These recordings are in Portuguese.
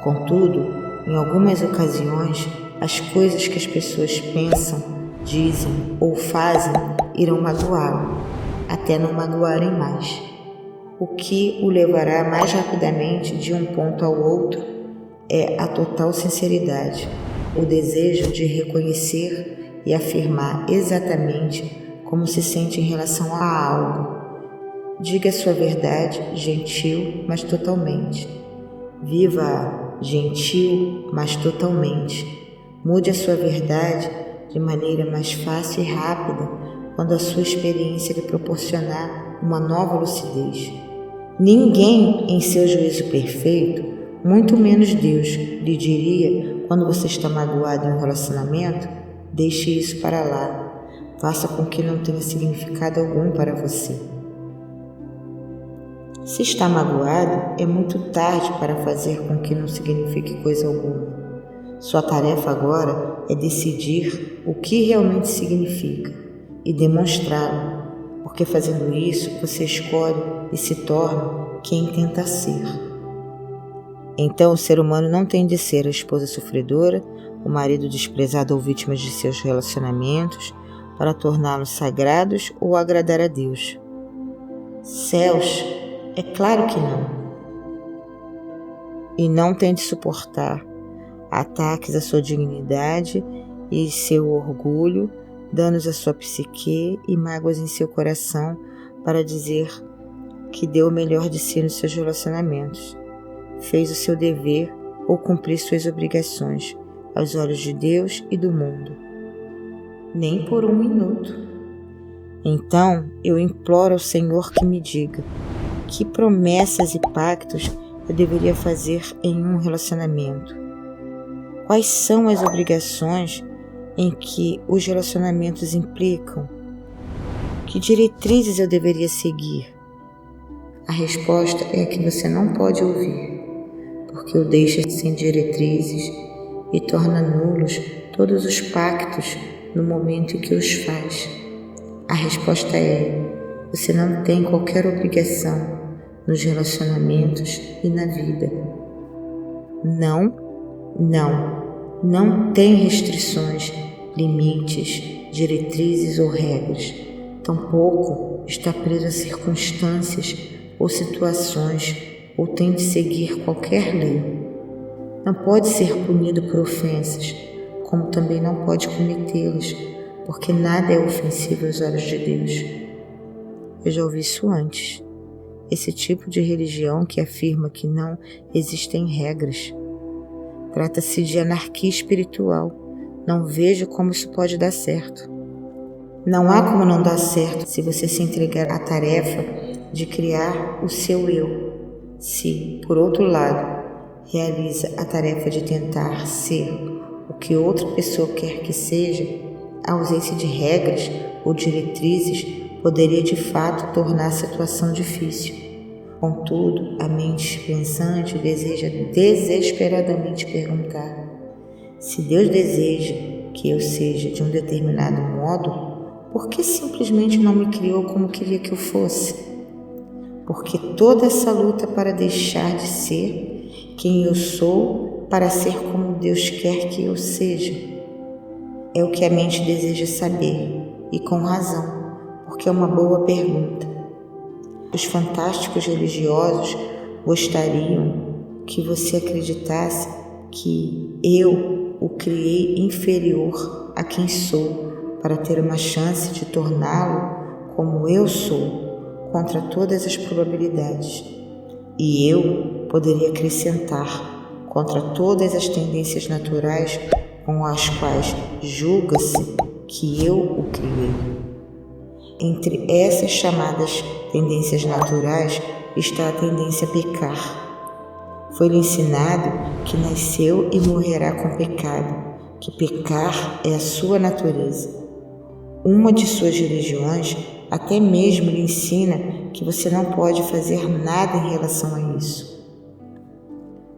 Contudo, em algumas ocasiões, as coisas que as pessoas pensam, dizem ou fazem irão magoá-lo, até não magoarem mais, o que o levará mais rapidamente de um ponto ao outro é a total sinceridade, o desejo de reconhecer e afirmar exatamente como se sente em relação a algo. Diga a sua verdade, gentil, mas totalmente. Viva-a, gentil, mas totalmente. Mude a sua verdade de maneira mais fácil e rápida quando a sua experiência lhe proporcionar uma nova lucidez. Ninguém, em seu juízo perfeito, muito menos Deus, lhe diria, quando você está magoado em um relacionamento, deixe isso para lá, faça com que não tenha significado algum para você. Se está magoado, é muito tarde para fazer com que não signifique coisa alguma. Sua tarefa agora é decidir o que realmente significa e demonstrá-lo, porque fazendo isso você escolhe e se torna quem tenta ser. Então o ser humano não tem de ser a esposa sofredora, o marido desprezado ou vítima de seus relacionamentos, para torná-los sagrados ou agradar a Deus. Céus, é claro que não. E não tem de suportar ataques à sua dignidade e seu orgulho, danos à sua psique e mágoas em seu coração para dizer que deu o melhor de si nos seus relacionamentos, fez o seu dever ou cumpriu suas obrigações aos olhos de Deus e do mundo. Nem por um minuto. Então eu imploro ao Senhor que me diga que promessas e pactos eu deveria fazer em um relacionamento. Quais são as obrigações em que os relacionamentos implicam? Que diretrizes eu deveria seguir? A resposta é que você não pode ouvir, porque o deixa sem diretrizes e torna nulos todos os pactos no momento em que os faz. A resposta é: você não tem qualquer obrigação nos relacionamentos e na vida. Não tem restrições, limites, diretrizes ou regras. Tampouco está preso a circunstâncias ou situações ou tem de seguir qualquer lei. Não pode ser punido por ofensas, como também não pode cometê-las, porque nada é ofensivo aos olhos de Deus. Eu já ouvi isso antes. Esse tipo de religião que afirma que não existem regras. Trata-se de anarquia espiritual. Não vejo como isso pode dar certo. Não há como não dar certo se você se entregar à tarefa de criar o seu eu. Se, por outro lado, realiza a tarefa de tentar ser o que outra pessoa quer que seja, a ausência de regras ou diretrizes poderia de fato tornar a situação difícil. Contudo, a mente pensante deseja desesperadamente perguntar: se Deus deseja que eu seja de um determinado modo, por que simplesmente não me criou como queria que eu fosse? Porque toda essa luta para deixar de ser quem eu sou para ser como Deus quer que eu seja? É o que a mente deseja saber, e com razão, porque é uma boa pergunta. Os fantásticos religiosos gostariam que você acreditasse que eu o criei inferior a quem sou para ter uma chance de torná-lo como eu sou, contra todas as probabilidades. E eu poderia acrescentar contra todas as tendências naturais com as quais julga-se que eu o criei. Entre essas chamadas tendências naturais está a tendência a pecar. Foi-lhe ensinado que nasceu e morrerá com pecado, que pecar é a sua natureza. Uma de suas religiões até mesmo lhe ensina que você não pode fazer nada em relação a isso.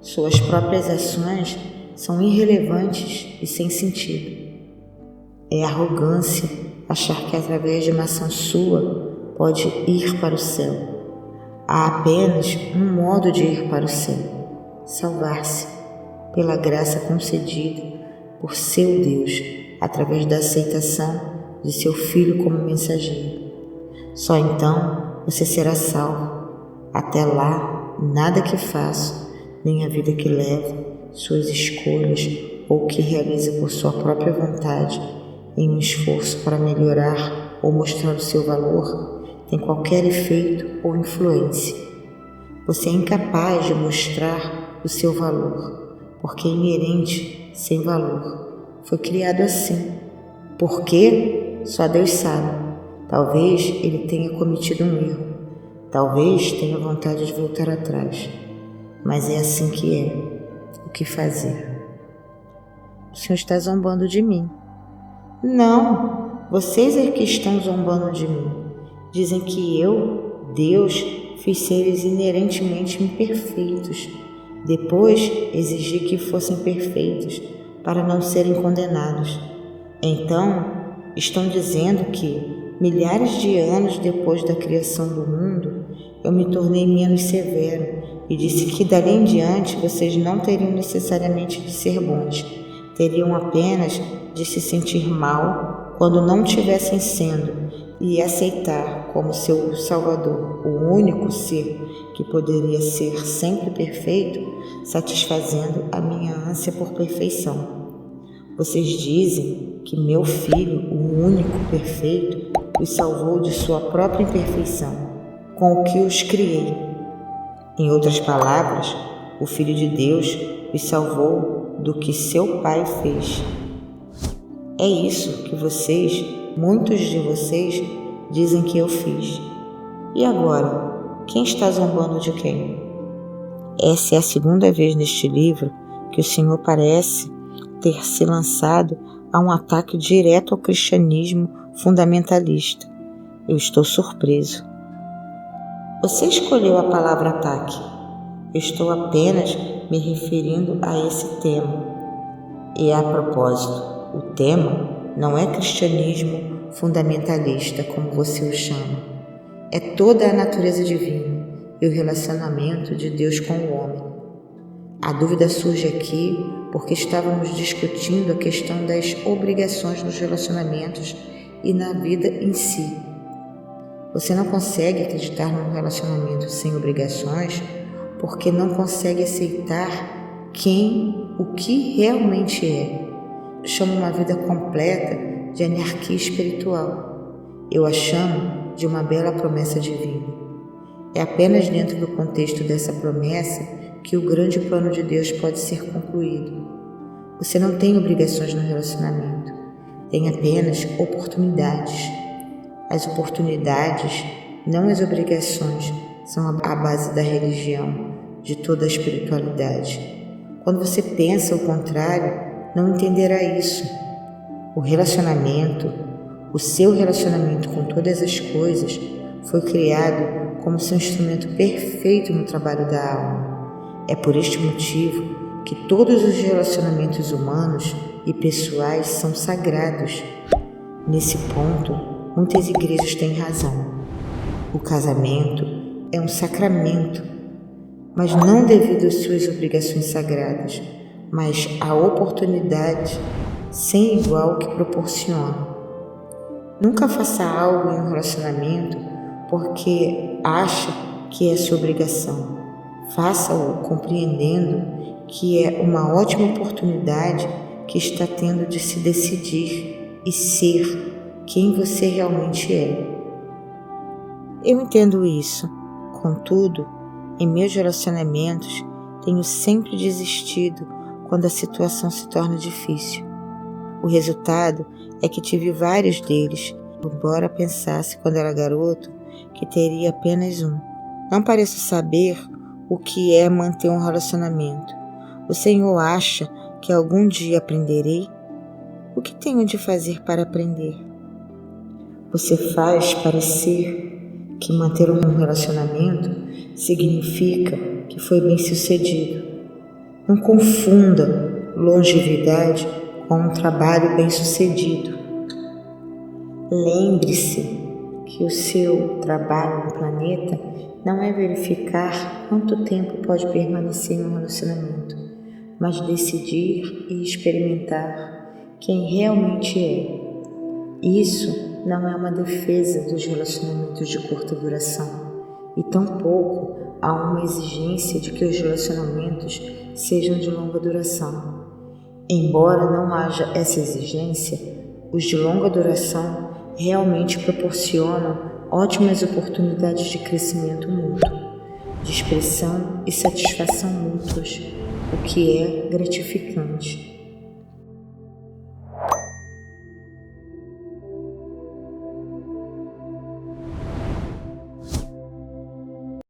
Suas próprias ações são irrelevantes e sem sentido. É arrogância achar que através de uma ação sua pode ir para o céu. Há apenas um modo de ir para o céu: salvar-se. pela graça concedida por seu Deus, através da aceitação de seu Filho como mensageiro. Só então você será salvo. Até lá, nada que faça, nem a vida que leva, suas escolhas ou que realiza por sua própria vontade, em um esforço para melhorar ou mostrar o seu valor, tem qualquer efeito ou influência. Você é incapaz de mostrar o seu valor, porque é inerente, sem valor. Foi criado assim. Por quê? Só Deus sabe. Talvez ele tenha cometido um erro. Talvez tenha vontade de voltar atrás. Mas é assim que é. O que fazer? O Senhor está zombando de mim. Não, vocês é que estão zombando de mim. Dizem que eu, Deus, fiz seres inerentemente imperfeitos. Depois exigi que fossem perfeitos, para não serem condenados. Então, estão dizendo que, milhares de anos depois da criação do mundo, eu me tornei menos severo e disse que dali em diante vocês não teriam necessariamente de ser bons, teriam apenas de se sentir mal quando não tivessem sendo e aceitar como seu Salvador o único ser que poderia ser sempre perfeito, satisfazendo a minha ânsia por perfeição. Vocês dizem que meu Filho, o único perfeito, os salvou de sua própria imperfeição, com o que os criei. Em outras palavras, o Filho de Deus os salvou do que seu Pai fez. É isso que vocês, muitos de vocês, dizem que eu fiz. E agora, quem está zombando de quem? Essa é a segunda vez neste livro que o Senhor parece ter se lançado a um ataque direto ao cristianismo fundamentalista. Eu estou surpreso. Você escolheu a palavra ataque. Eu estou apenas me referindo a esse tema. E a propósito, o tema não é cristianismo fundamentalista, como você o chama. É toda a natureza divina e o relacionamento de Deus com o homem. A dúvida surge aqui porque estávamos discutindo a questão das obrigações nos relacionamentos e na vida em si. Você não consegue acreditar num relacionamento sem obrigações porque não consegue aceitar o que realmente é. Chamo uma vida completa de anarquia espiritual. Eu a chamo de uma bela promessa divina. É apenas dentro do contexto dessa promessa que o grande plano de Deus pode ser concluído. Você não tem obrigações no relacionamento, tem apenas oportunidades. As oportunidades, não as obrigações, são a base da religião, de toda a espiritualidade. Quando você pensa o contrário, não entenderá isso. O relacionamento, o seu relacionamento com todas as coisas, foi criado como seu instrumento perfeito no trabalho da alma. É por este motivo que todos os relacionamentos humanos e pessoais são sagrados. Nesse ponto, muitas igrejas têm razão. O casamento é um sacramento, mas não devido às suas obrigações sagradas, mas à oportunidade sem igual que proporciona. Nunca faça algo em um relacionamento porque acha que é sua obrigação. Faça-o compreendendo que é uma ótima oportunidade que está tendo de se decidir e ser quem você realmente é. Eu entendo isso. Contudo, em meus relacionamentos, tenho sempre desistido quando a situação se torna difícil. O resultado é que tive vários deles, embora pensasse quando era garoto que teria apenas um. Não pareço saber o que é manter um relacionamento. O Senhor acha que algum dia aprenderei? O que tenho de fazer para aprender? Você faz parecer que manter um relacionamento significa que foi bem-sucedido. Não confunda longevidade com um trabalho bem-sucedido. Lembre-se que o seu trabalho no planeta não é verificar quanto tempo pode permanecer em um relacionamento, mas decidir e experimentar quem realmente é. Isso não é uma defesa dos relacionamentos de curta duração, e tampouco há uma exigência de que os relacionamentos sejam de longa duração. Embora não haja essa exigência, os de longa duração realmente proporcionam ótimas oportunidades de crescimento mútuo, de expressão e satisfação mútuas, o que é gratificante.